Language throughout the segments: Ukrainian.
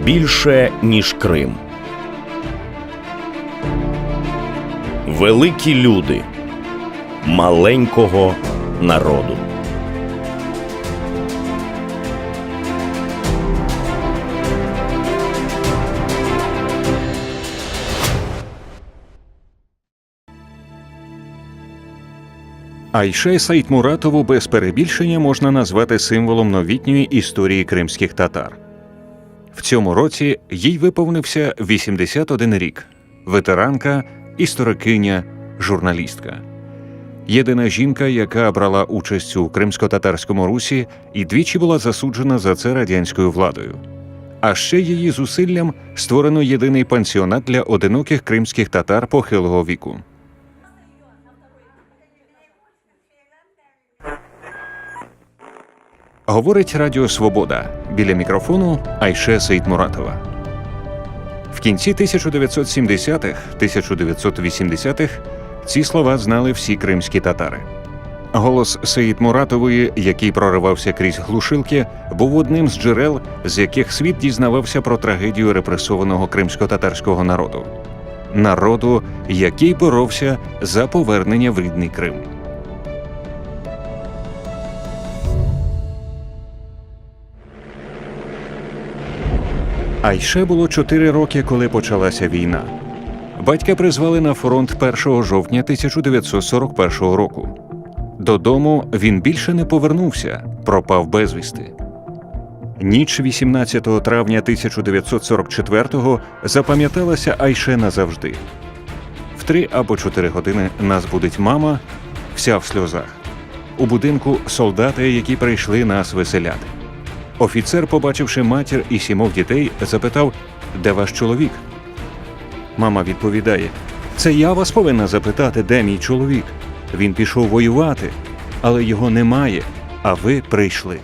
більше, ніж Крим. Великі люди маленького народу. Айше Саїтмуратову без перебільшення можна назвати символом новітньої історії кримських татар. В цьому році їй виповнився 81 рік. Ветеранка, історикиня, журналістка. Єдина жінка, яка брала участь у кримсько-татарському русі і двічі була засуджена за це радянською владою. А ще її зусиллям створено єдиний пансіонат для одиноких кримських татар похилого віку. Говорить Радіо Свобода. Біля мікрофону Айше Саїтмуратова. В кінці 1970-х, 1980-х ці слова знали всі кримські татари. Голос Саїтмуратової, який проривався крізь глушилки, був одним з джерел, з яких світ дізнавався про трагедію репресованого кримсько-татарського народу. Народу, який боровся за повернення в рідний Крим. Айше було 4 роки, коли почалася війна. Батька призвали на фронт 1 жовтня 1941 року. Додому він більше не повернувся, пропав безвісти. Ніч 18 травня 1944-го запам'яталася Айше назавжди. В 3 або 4 години нас будить мама, вся в сльозах. У будинку солдати, які прийшли нас веселяти. Офіцер, побачивши матір і 7 дітей, запитав: «Де ваш чоловік?» Мама відповідає: «Це я вас повинна запитати, де мій чоловік? Він пішов воювати, але його немає, а ви прийшли».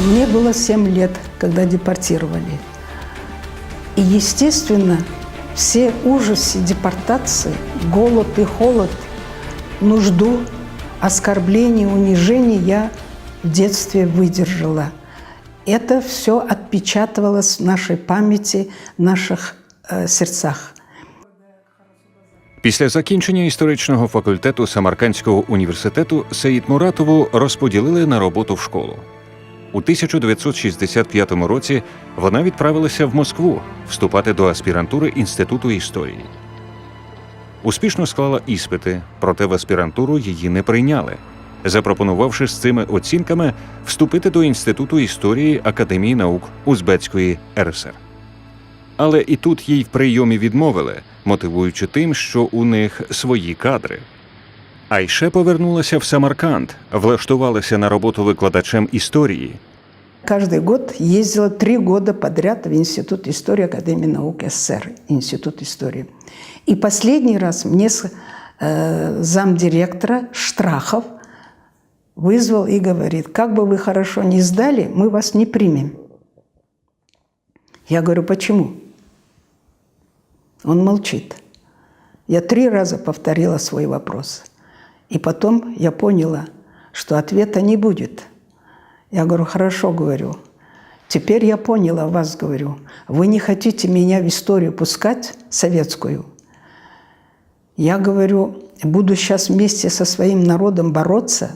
Мне было 7 лет, когда депортировали. И, естественно, все ужасы депортации, голод и холод, нужду, оскорбление, унижение я в детстве выдержала. Это все отпечатывалось в нашей памяти, в наших сердцах. Після закінчення історичного факультету Самаркандського університету Саїтмуратову розподілили на роботу в школу. У 1965 році вона відправилася в Москву вступати до аспірантури Інституту історії. Успішно склала іспити, проте в аспірантуру її не прийняли, запропонувавши з цими оцінками вступити до Інституту історії Академії наук Узбецької РСР. Але і тут їй в прийомі відмовили, мотивуючи тим, що у них свої кадри. Айше повернулася в Самарканд, влаштувалася на роботу викладачем історії. Каждый год ездила 3 года подряд в Институт истории Академии наук СССР, Институт истории. И последний раз мне замдиректора Штрахов вызвал и говорит: как бы вы хорошо не сдали, мы вас не примем. Я говорю: почему? Он молчит. Я 3 раза повторила свой вопрос. И потом я поняла, что ответа не будет. Я говорю: хорошо, говорю. Теперь я поняла вас, говорю. Вы не хотите меня в историю пускать, советскую. Я говорю, буду сейчас вместе со своим народом бороться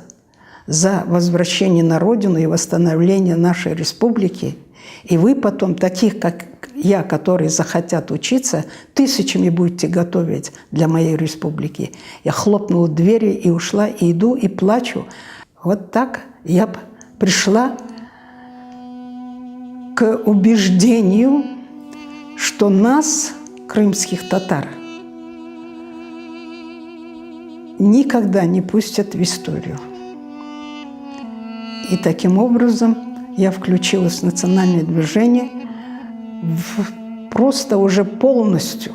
за возвращение на родину и восстановление нашей республики. И вы потом, таких как я, которые захотят учиться, тысячами будете готовить для моей республики. Я хлопнула двери и ушла, и иду, и плачу. Вот так я пришла к убеждению, что нас, крымских татар, никогда не пустят в историю. И таким образом я включилась в национальное движение, просто уже полностью,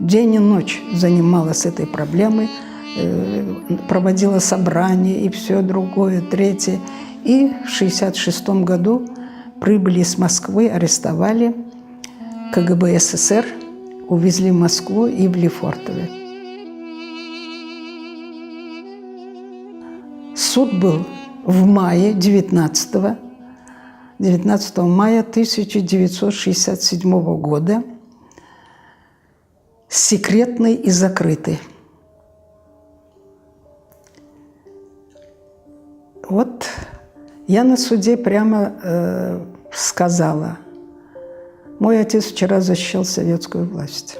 день и ночь занималась этой проблемой, проводила собрания и все другое, третье. И в 1966 году прибыли из Москвы, арестовали КГБ СССР, увезли в Москву и в Лефортово. Суд был в мае 19 мая 1967 года, секретный и закрытый. Вот я на суде прямо сказала: мой отец вчера защищал советскую власть.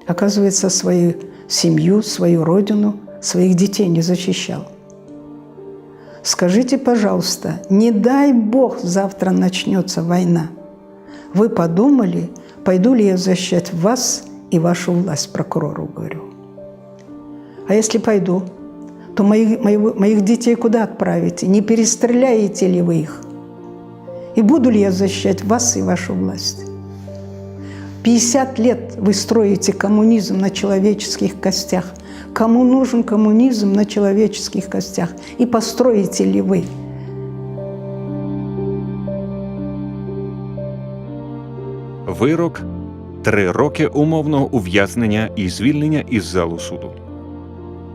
Оказывается, свою семью, свою родину, своих детей не защищал. Скажите, пожалуйста, не дай Бог завтра начнется война. Вы подумали, пойду ли я защищать вас и вашу власть, прокурору говорю. А если пойду, то моих детей куда отправите? Не перестреляете ли вы их? И буду ли я защищать вас и вашу власть? 50 лет вы строите коммунизм на человеческих костях. Кому нужен коммунизм на человеческих костях? И построите ли ви? Вирок – 3 роки умовного ув'язнення і звільнення із залу суду.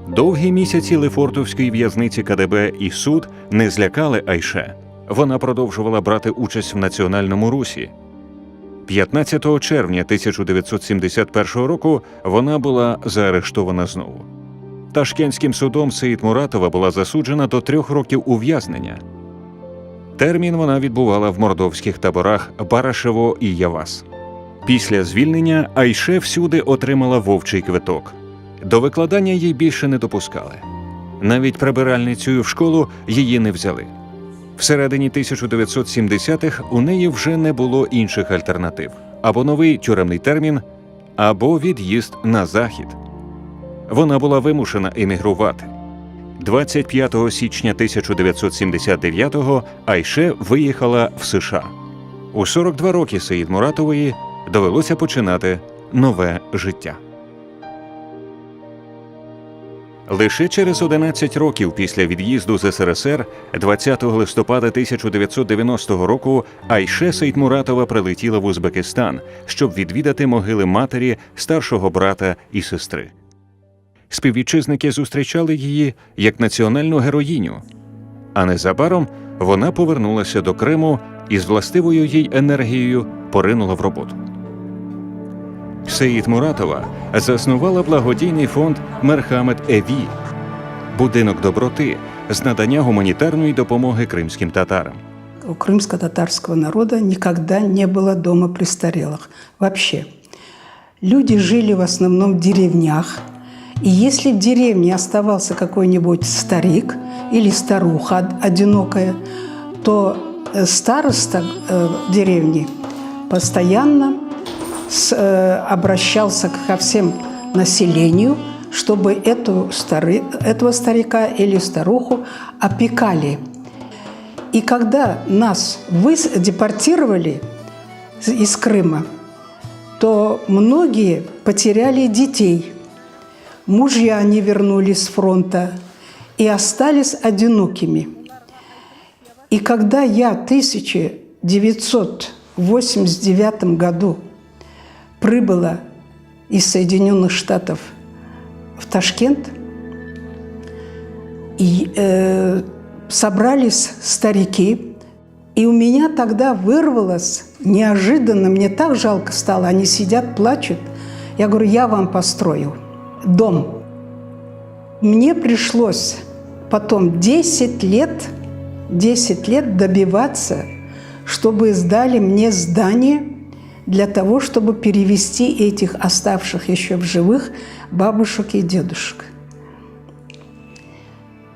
Довгі місяці Лефортовської в'язниці КДБ і суд не злякали Айше. Вона продовжувала брати участь в національному русі. 15 червня 1971 року вона була заарештована знову. Ташкентським судом Сеїдмуратова була засуджена до 3 років ув'язнення. Термін вона відбувала в мордовських таборах Барашево і Явас. Після звільнення Айше всюди отримала вовчий квиток. До викладання їй більше не допускали. Навіть прибиральницею в школу її не взяли. Всередині 1970-х у неї вже не було інших альтернатив – або новий тюремний термін, або від'їзд на Захід. Вона була вимушена емігрувати. 25 січня 1979-го Айше виїхала в США. У 42 роки Сеїдмуратової довелося починати нове життя. Лише через 11 років після від'їзду з СРСР, 20 листопада 1990 року, Айше Сеїдмуратова прилетіла в Узбекистан, щоб відвідати могили матері, старшого брата і сестри. Співвітчизники зустрічали її як національну героїню. А незабаром вона повернулася до Криму і з властивою їй енергією поринула в роботу. Сеїдмуратова заснувала благодійний фонд «Мерхамет Еві» – будинок доброти з надання гуманітарної допомоги кримським татарам. У крымско-татарского народа никогда не было дома престарелых. Вообще. Люди жили в основном в деревнях. И если в деревне оставался какой-нибудь старик или старуха одинокая, то староста деревни постоянно обращался ко всем населению, чтобы этого старика или старуху опекали. И когда нас депортировали из Крыма, то многие потеряли детей. Мужья не вернулись с фронта и остались одинокими. И когда я в 1989 году прибыла из Соединенных Штатов в Ташкент, и собрались старики, и у меня тогда вырвалось неожиданно, мне так жалко стало, они сидят, плачут. Я говорю, я вам построю дом. Мне пришлось потом 10 лет добиваться, чтобы сдали мне здание для того, чтобы перевести этих оставших еще в живых бабушек и дедушек.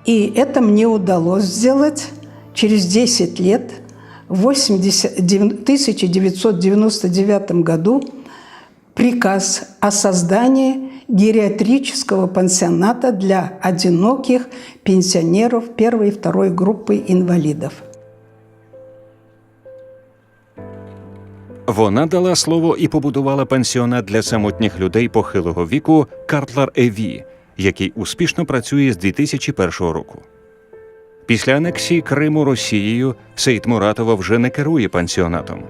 И это мне удалось сделать через 10 лет. В 1999 году приказ о создании гериатрического пансионата для одиноких пенсионеров первой и второй группы инвалидов. Вона дала слово і побудувала пансіонат для самотніх людей похилого віку «Картлар Еві», який успішно працює з 2001 року. Після анексії Криму Росією Сеїдмуратова вже не керує пансіонатом.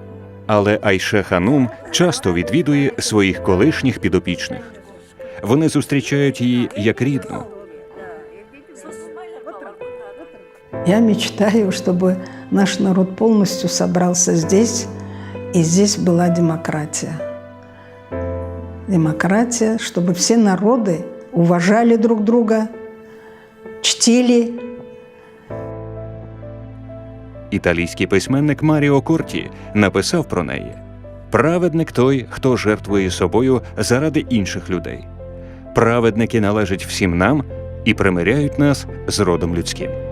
Але Айше Ханум часто відвідує своїх колишніх підопічних. Вони зустрічають її як рідну. Я мечтаю, чтобы наш народ полностью собрался здесь, и здесь была демократия. Демократия, чтобы все народы уважали друг друга, чтили. Італійський письменник Маріо Корті написав про неї: «Праведник той, хто жертвує собою заради інших людей. Праведники належать всім нам і примиряють нас з родом людським».